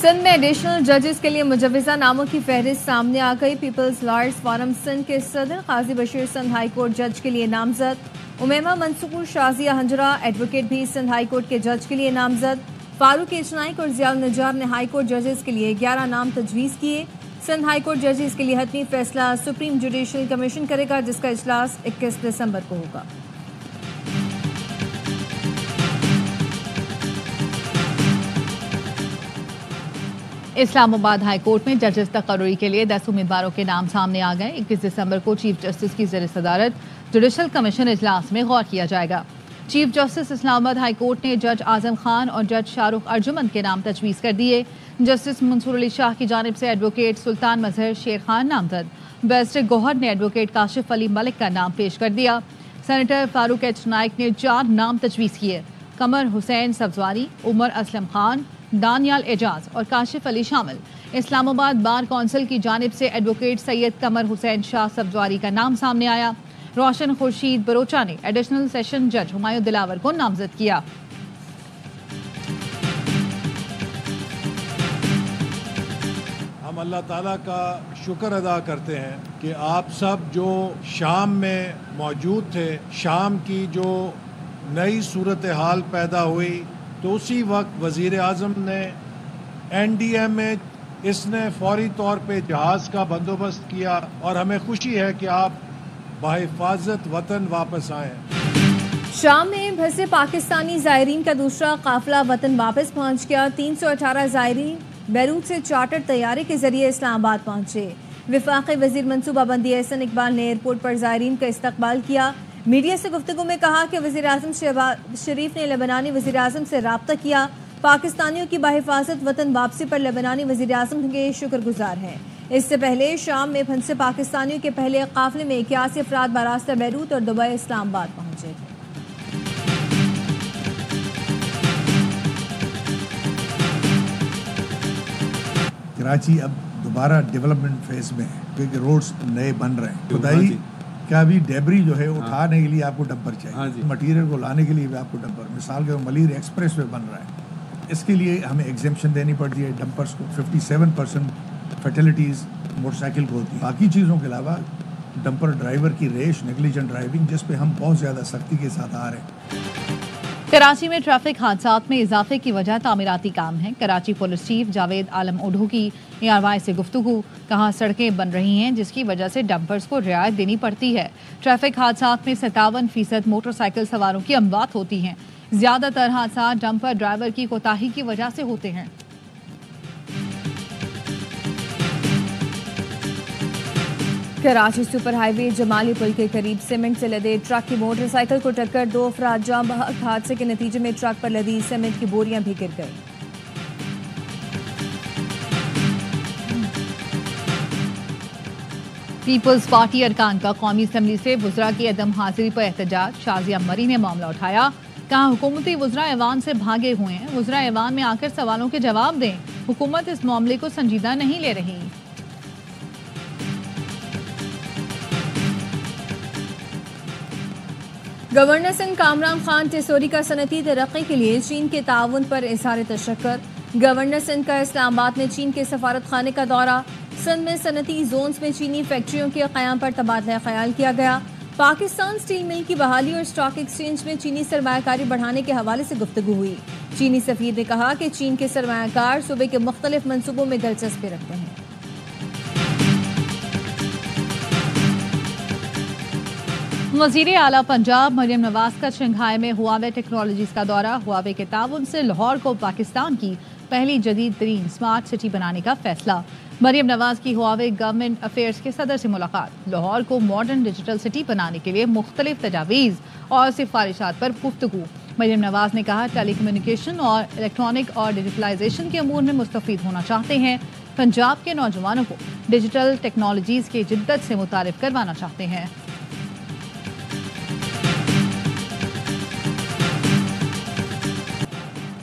سندھ میں ایڈیشنل ججز کے لیے مجوزہ ناموں کی فہرست سامنے آ گئی. پیپلز لائرز فورم سندھ کے صدر قاضی بشیر سندھ ہائی کورٹ جج کے لیے نامزد. امیمہ منصور شازیہ ہنجرا ایڈوکیٹ بھی سندھ ہائی کورٹ کے جج کے لیے نامزد. فاروق اچنائک اور ضیاء النجار نے ہائی کورٹ ججز کے لیے 11 نام تجویز کیے. سندھ ہائی کورٹ ججز کے لیے حتمی فیصلہ سپریم جوڈیشل کمیشن کرے گا، جس کا اجلاس 21 دسمبر کو ہوگا. اسلام آباد ہائی کورٹ میں ججز تقرری کے لیے 10 امیدواروں کے نام سامنے آ گئے. 21 دسمبر کو چیف جسٹس کی زیر صدارت جوڈیشل کمیشن اجلاس میں غور کیا جائے گا. چیف جسٹس اسلام آباد ہائی کورٹ نے جج اعظم خان اور جج شاہ رخ ارجمند کے نام تجویز کر دیے. جسٹس منصور علی شاہ کی جانب سے ایڈوکیٹ سلطان مظہر شیر خان نامزد. بیرسٹر گوہر نے ایڈوکیٹ کاشف علی ملک کا نام پیش کر دیا. سینیٹر فاروق ایچ نائک نے 4 نام تجویز کیے. قمر حسین سبزواری، عمر اسلم خان، دانیال اعجاز اور کاشف علی شامل. اسلام آباد بار کونسل کی جانب سے ایڈوکیٹ سید قمر حسین شاہ سبزواری کا نام سامنے آیا. روشن خورشید بروچا نے ایڈیشنل سیشن جج ہمایوں دلاور کو نامزد کیا. ہم اللہ تعالیٰ کا شکر ادا کرتے ہیں کہ آپ سب جو شام میں موجود تھے، شام کی جو نئی صورتحال پیدا ہوئی تو اسی وقت وزیر اعظم نے این ڈی اے میں اس نے فوری طور پہ جہاز کا بندوبست کیا اور ہمیں خوشی ہے کہ آپ بحفاظت وطن واپس آئیں. شام میں پھنسے پاکستانی زائرین کا دوسرا قافلہ وطن واپس پہنچ گیا. 318 زائرین بیروت سے چارٹر طیارے کے ذریعے اسلام آباد پہنچے. وفاقی وزیر منصوبہ بندی احسن اقبال نے ایئرپورٹ پر زائرین کا استقبال کیا. میڈیا سے گفتگو میں کہا کہ وزیر اعظم شہباز شریف نے لبنانی وزیر اعظم سے رابطہ کیا. پاکستانیوں کی بحفاظت وطن واپسی پر لبنانی وزیر اعظم کے شکر گزار ہیں. اس سے پہلے شام میں پھنسے پاکستانیوں کے پہلے قافلے میں 81 افراد براستہ بیروت اور دبئی اسلام آباد پہنچے تھے. کراچی اب دوبارہ ڈیولپمنٹ فیز میں ہے کیونکہ روڈز نئے بن رہے ہیں. خدائی کیا ابھی ڈیبری جو ہے اٹھانے کے لیے آپ کو ڈمپر چاہیے، مٹیریل کو لانے کے لیے بھی آپ کو ڈمپر. مثال کے ملیر ایکسپریس وے بن رہا ہے، اس کے لیے ہمیں ایگزیمپشن دینی پڑتی ہے ڈمپرس کو. 57% فیٹلٹیز موٹر سائیکل کو ہوتی ہیں. باقی چیزوں کے علاوہ ڈمپر ڈرائیور کی ریش، نیگلیجنٹ ڈرائیونگ، جس پہ ہم بہت زیادہ سختی کے ساتھ آ رہے ہیں. کراچی میں ٹریفک حادثات میں اضافے کی وجہ تعمیراتی کام ہے. کراچی پولیس چیف جاوید عالم اوڈھو کی ARY سے گفتگو. کہاں سڑکیں بن رہی ہیں جس کی وجہ سے ڈمپرز کو رعایت دینی پڑتی ہے. ٹریفک حادثات میں 57% موٹر سائیکل سواروں کی اموات ہوتی ہیں. زیادہ تر حادثات ڈمپر ڈرائیور کی کوتاہی کی وجہ سے ہوتے ہیں. کراچی سپر ہائی وے جمالی پل کے قریب سیمنٹ سے لدے ٹرک کی موٹر سائیکل کو ٹکر، 2 افراد جاں بحق. حادثے کے نتیجے میں ٹرک پر لدی سیمنٹ کی بوریاں بھی گر گئی. پیپلز پارٹی ارکان کا قومی اسمبلی سے وزراء کی عدم حاضری پر احتجاج. شازیہ مری نے معاملہ اٹھایا. کہا حکومتی وزراء ایوان سے بھاگے ہوئے ہیں. وزراء ایوان میں آ کر سوالوں کے جواب دیں. حکومت اس معاملے کو سنجیدہ نہیں لے رہی. گورنر سندھ کامران خان ٹیسوری کا صنعتی ترقی کے لیے چین کے تعاون پر اظہار تشکر. گورنر سندھ کا اسلام آباد میں چین کے سفارت خانے کا دورہ. سندھ میں صنعتی زونز میں چینی فیکٹریوں کے قیام پر تبادلہ خیال کیا گیا. پاکستان اسٹیل مل کی بحالی اور اسٹاک ایکسچینج میں چینی سرمایہ کاری بڑھانے کے حوالے سے گفتگو ہوئی. چینی سفیر نے کہا کہ چین کے سرمایہ کار صوبے کے مختلف منصوبوں میں دلچسپی رکھتے ہیں. وزیر اعلیٰ پنجاب مریم نواز کا شنگھائی میں ہواوے ٹیکنالوجیز کا دورہ. ہواوے کے تعاون سے لاہور کو پاکستان کی پہلی جدید ترین اسمارٹ سٹی بنانے کا فیصلہ. مریم نواز کی ہواوے گورنمنٹ افیئرز کے صدر سے ملاقات. لاہور کو ماڈرن ڈیجیٹل سٹی بنانے کے لیے مختلف تجاویز اور سفارشات پر گفتگو. مریم نواز نے کہا ٹیلی کمیونیکیشن اور الیکٹرانک اور ڈیجیٹلائزیشن کے امور میں مستفید ہونا چاہتے ہیں. پنجاب کے نوجوانوں کو ڈیجیٹل ٹیکنالوجیز کے جدت سے متعارف کروانا چاہتے ہیں.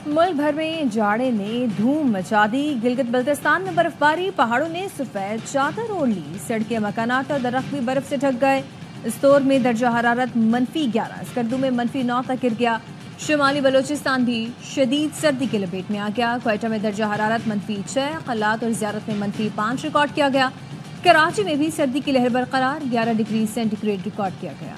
ملک بھر میں جاڑے نے دھوم مچا دی. گلگت بلتستان میں برف باری، پہاڑوں نے سفید چادر اوڑھ لی. سڑکیں، مکانات اور درخت بھی برف سے ڈھک گئے. استور میں درجہ حرارت -11، اسکردو میں -9 تک گر گیا. شمالی بلوچستان بھی شدید سردی کی لپیٹ میں آ گیا. کوئٹہ میں درجہ حرارت -6، قلات اور زیارت میں -5 ریکارڈ کیا گیا. کراچی میں بھی سردی کی لہر برقرار، 11 ڈگری سینٹی گریڈ ریکارڈ کیا گیا.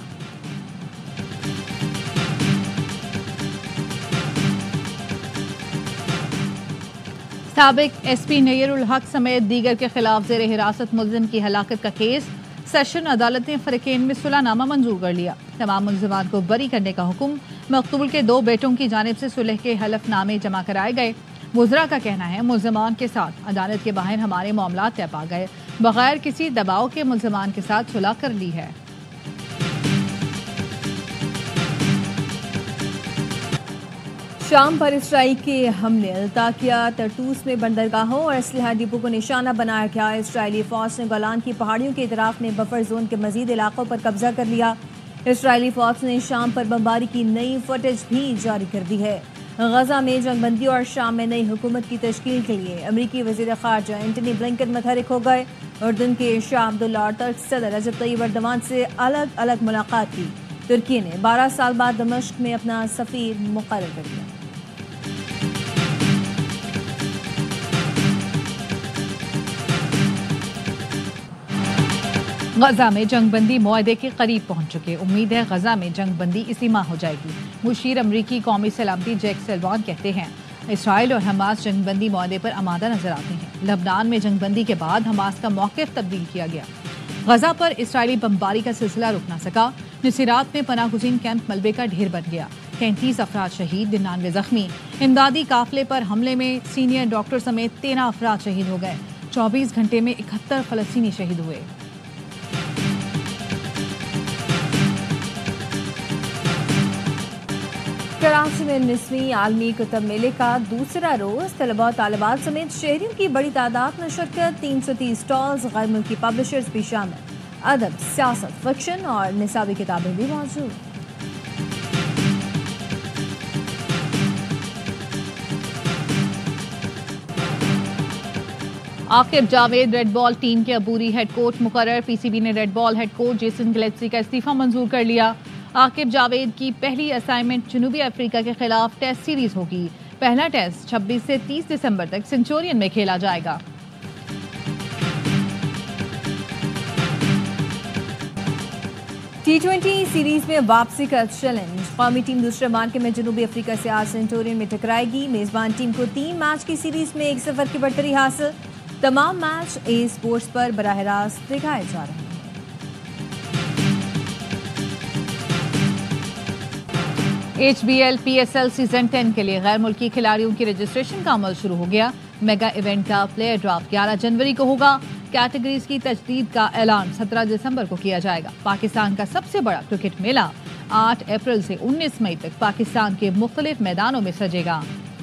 سابق ایس پی نیر الحق سمیت دیگر کے خلاف زیر حراست ملزم کی ہلاکت کا کیس، سیشن عدالت نے فریقین میں صلح نامہ منظور کر لیا. تمام ملزمان کو بری کرنے کا حکم، مقتول کے 2 بیٹوں کی جانب سے صلح کے حلف نامے جمع کرائے گئے. وزراء کا کہنا ہے ملزمان کے ساتھ عدالت کے باہر ہمارے معاملات طے پا گئے، بغیر کسی دباؤ کے ملزمان کے ساتھ صلح کر لی ہے. شام پر اسرائیل کے حملے الطاقیہ طرطوس میں بندرگاہوں اور اسلحہ ڈپو کو نشانہ بنایا گیا. اسرائیلی فوج نے گولان کی پہاڑیوں کے اطراف میں بفر زون کے مزید علاقوں پر قبضہ کر لیا. اسرائیلی فوج نے شام پر بمباری کی نئی فوٹیج بھی جاری کر دی ہے. غزہ میں جنگ بندی اور شام میں نئی حکومت کی تشکیل کے لیے امریکی وزیر خارجہ اینٹنی بلنکن متحرک ہو گئے. اردن کے شاہ عبداللہ اور ترک صدر رجب طیب ایردوان سے الگ الگ ملاقات کی. ترکی نے 12 سال بعد دمشق میں اپنا سفیر مقرر کر دیا. غزہ میں جنگ بندی معاہدے کے قریب پہنچ چکے. امید ہے غزہ میں جنگ بندی اسی ماہ ہو جائے گی. مشیر امریکی قومی سلامتی جیک سلوان کہتے ہیں اسرائیل اور حماس جنگ بندی معاہدے پر آمادہ نظر آتے ہیں. لبنان میں جنگ بندی کے بعد حماس کا موقف تبدیل کیا گیا. غزہ پر اسرائیلی بمباری کا سلسلہ رک نہ سکا. نصیرات میں پناہ گزین کیمپ ملبے کا ڈھیر بن گیا. 33 افراد شہید، 99 زخمی. امدادی قافلے پر حملے میں سینئر ڈاکٹر سمیت 13 افراد شہید ہو گئے. 24 گھنٹے میں 71 فلسطینی شہید ہوئے. کراچی میں 19ویں عالمی کتب میلے کا دوسرا روز طلباء و طالبات سمیت شہریوں کی بڑی تعداد میں شرکت. 330 سٹالز، غیر ملکی پبلشرز بھی شامل. ادب، سیاست، فکشن اور نصابی کتابیں بھی موجود. Aqib Javed red ball team کے عبوری ہیڈ کوچ مقرر. پی سی بی نے red ball head coach Jason گلیٹسی کا استعفیٰ منظور کر لیا. عاقب جاوید کی پہلی اسائنمنٹ جنوبی افریقہ کے خلاف ٹیسٹ سیریز ہوگی. پہلا ٹیسٹ 26 سے 30 دسمبر تک سینچورین میں کھیلا جائے گا. T20 سیریز میں واپسی کا چیلنج. قومی ٹیم دوسرے مارکے میں جنوبی افریقہ سے آج سینٹورین میں ٹکرائے گی. میزبان ٹیم کو 3 میچ کی سیریز میں 1-0 کی برتری حاصل. تمام میچ اے اسپورٹس پر براہ راست دکھائے جا رہے ہیں. HBL PSL سیزن 10 کے لیے غیر ملکی کھلاڑیوں کی رجسٹریشن کا عمل شروع ہو گیا. میگا ایونٹ کا پلیئر ڈرافٹ 11 جنوری کو ہوگا. کیٹیگریز کی تجدید کا اعلان 17 دسمبر کو کیا جائے گا. پاکستان کا سب سے بڑا کرکٹ میلہ 8 اپریل سے 19 مئی تک پاکستان کے مختلف میدانوں میں سجے گا.